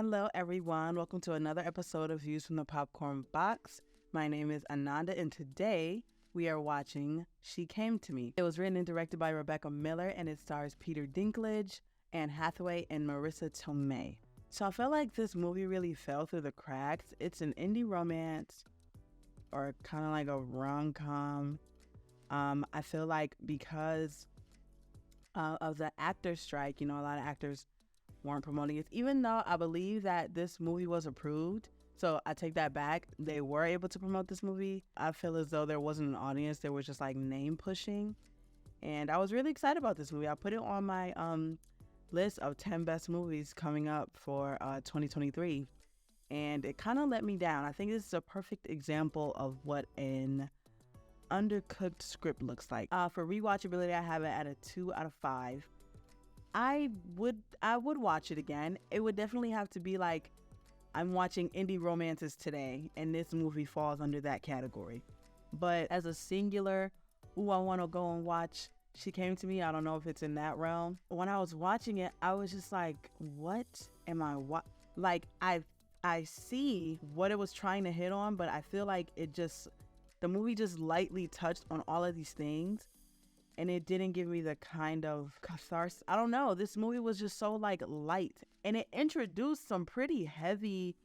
Hello, everyone. Welcome to another episode of Views from the Popcorn Box. My name is Ananda, and today we are watching She Came to Me. It was written and directed by Rebecca Miller, and it stars Peter Dinklage, Anne Hathaway, and Marissa Tomei. So I felt like this movie really fell through the cracks. It's an indie romance, or kind of like a rom-com. I feel like because of the actor strike, a lot of actors weren't promoting it, even though I believe that this movie was approved. So I take that back. They were able to promote this movie. I feel as though there wasn't an audience. There was just like name pushing. And I was really excited about this movie. I put it on my list of 10 best movies coming up for 2023. And it kind of let me down. I think this is a perfect example of what an undercooked script looks like. For rewatchability, I have it at a 2 out of 5. I would watch it again. It would definitely have to be like I'm watching indie romances today, and this movie falls under that category. But as a singular, I want to go and watch She Came to Me, I don't know if it's in that realm. When I was watching it, I was just like, what am I like I see what it was trying to hit on, but I feel like the movie just lightly touched on all of these things. And it didn't give me the kind of catharsis. I don't know. This movie was just so like light. And it introduced some pretty heavy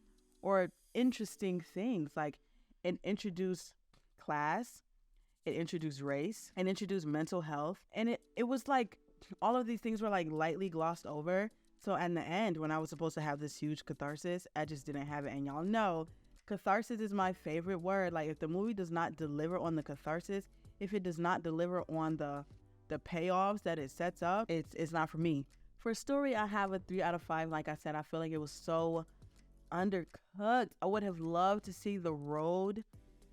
or interesting things. Like it introduced class. It introduced race. And introduced mental health. And it was like all of these things were like lightly glossed over. So in the end, when I was supposed to have this huge catharsis, I just didn't have it. And y'all know, catharsis is my favorite word. Like if the movie does not deliver on the catharsis, if it does not deliver on the payoffs that it sets up, it's not for me. For story, I have a 3 out of 5. Like I said, I feel like it was so undercooked. I would have loved to see the road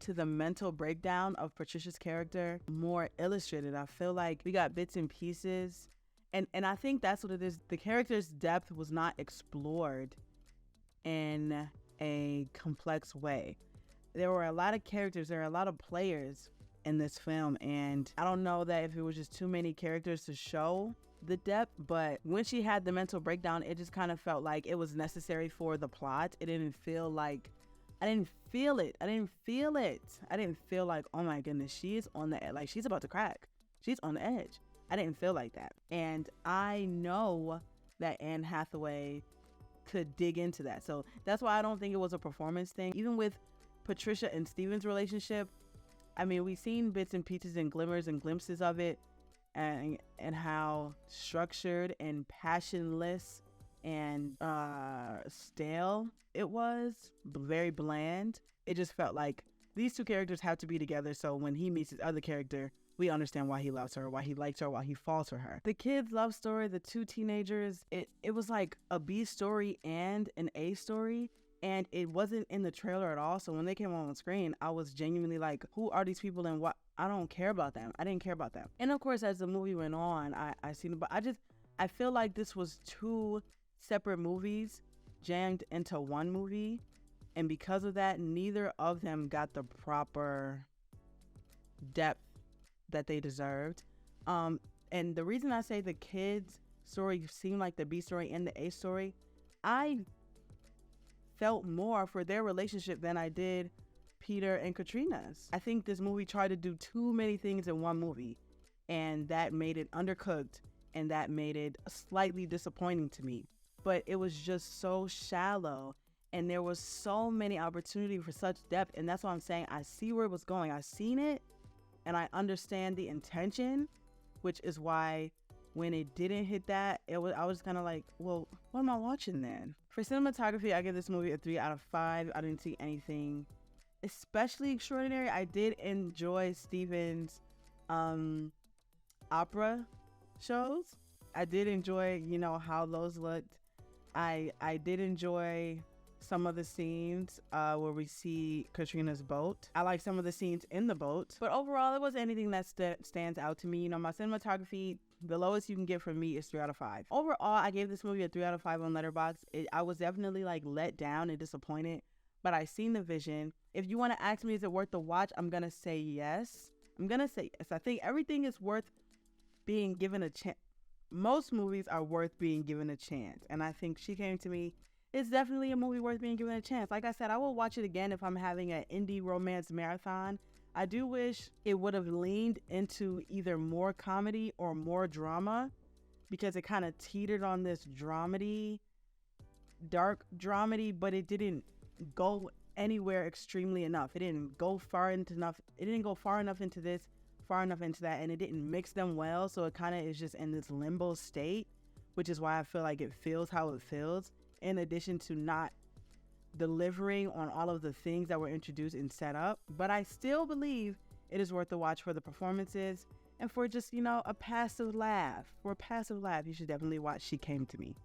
to the mental breakdown of Patricia's character more illustrated. I feel like we got bits and pieces. And I think that's what it is. The character's depth was not explored in a complex way. There were a lot of characters, there are a lot of players in this film, and I don't know that if it was just too many characters to show the depth, but when she had the mental breakdown, it just kind of felt like it was necessary for the plot. It didn't feel like, I didn't feel it. I didn't feel like, oh my goodness, she is on the edge, like she's about to crack. She's on the edge. I didn't feel like that. And I know that Anne Hathaway could dig into that. So that's why I don't think it was a performance thing. Even with Patricia and Steven's relationship, I mean, we've seen bits and pieces and glimmers and glimpses of it, and how structured and passionless and stale it was, very bland. It just felt like these two characters have to be together, so when he meets his other character, we understand why he loves her, why he likes her, why he falls for her. The kids' love story, the two teenagers, it was like a B story and an A story. And it wasn't in the trailer at all. So when they came on screen, I was genuinely like, who are these people and what? I don't care about them. I didn't care about them. And of course, as the movie went on, I seen it. But I feel like this was two separate movies jammed into one movie. And because of that, neither of them got the proper depth that they deserved. And the reason I say the kids' story seemed like the B story and the A story, I felt more for their relationship than I did Peter and Katrina's. I think this movie tried to do too many things in one movie, and that made it undercooked, and that made it slightly disappointing to me. But it was just so shallow, and there was so many opportunities for such depth, and that's why I'm saying I see where it was going. I've seen it, and I understand the intention, which is why when it didn't hit that, I was kind of like, well, what am I watching then? For cinematography, I give this movie a 3 out of 5. I didn't see anything especially extraordinary. I did enjoy Steven's opera shows. I did enjoy, how those looked. I did enjoy some of the scenes where we see Katrina's boat. I like some of the scenes in the boat. But overall, it wasn't anything that stands out to me. My cinematography, the lowest you can get from me is 3 out of 5. Overall, I gave this movie a 3 out of 5 on Letterboxd. I was definitely like let down and disappointed, but I seen the vision. If you want to ask me, is it worth the watch? I'm going to say yes. I think everything is worth being given a chance. Most movies are worth being given a chance. And I think She Came to Me it's definitely a movie worth being given a chance. Like I said, I will watch it again if I'm having an indie romance marathon. I do wish it would have leaned into either more comedy or more drama, because it kind of teetered on this dramedy, dark dramedy, but it didn't go anywhere extremely enough. It didn't go far into enough. It didn't go far enough into this, far enough into that, and it didn't mix them well. So it kind of is just in this limbo state, which is why I feel like it feels how it feels. In addition to not delivering on all of the things that were introduced and set up, but I still believe it is worth the watch for the performances and for just, a passive laugh. For a passive laugh, you should definitely watch She Came to Me.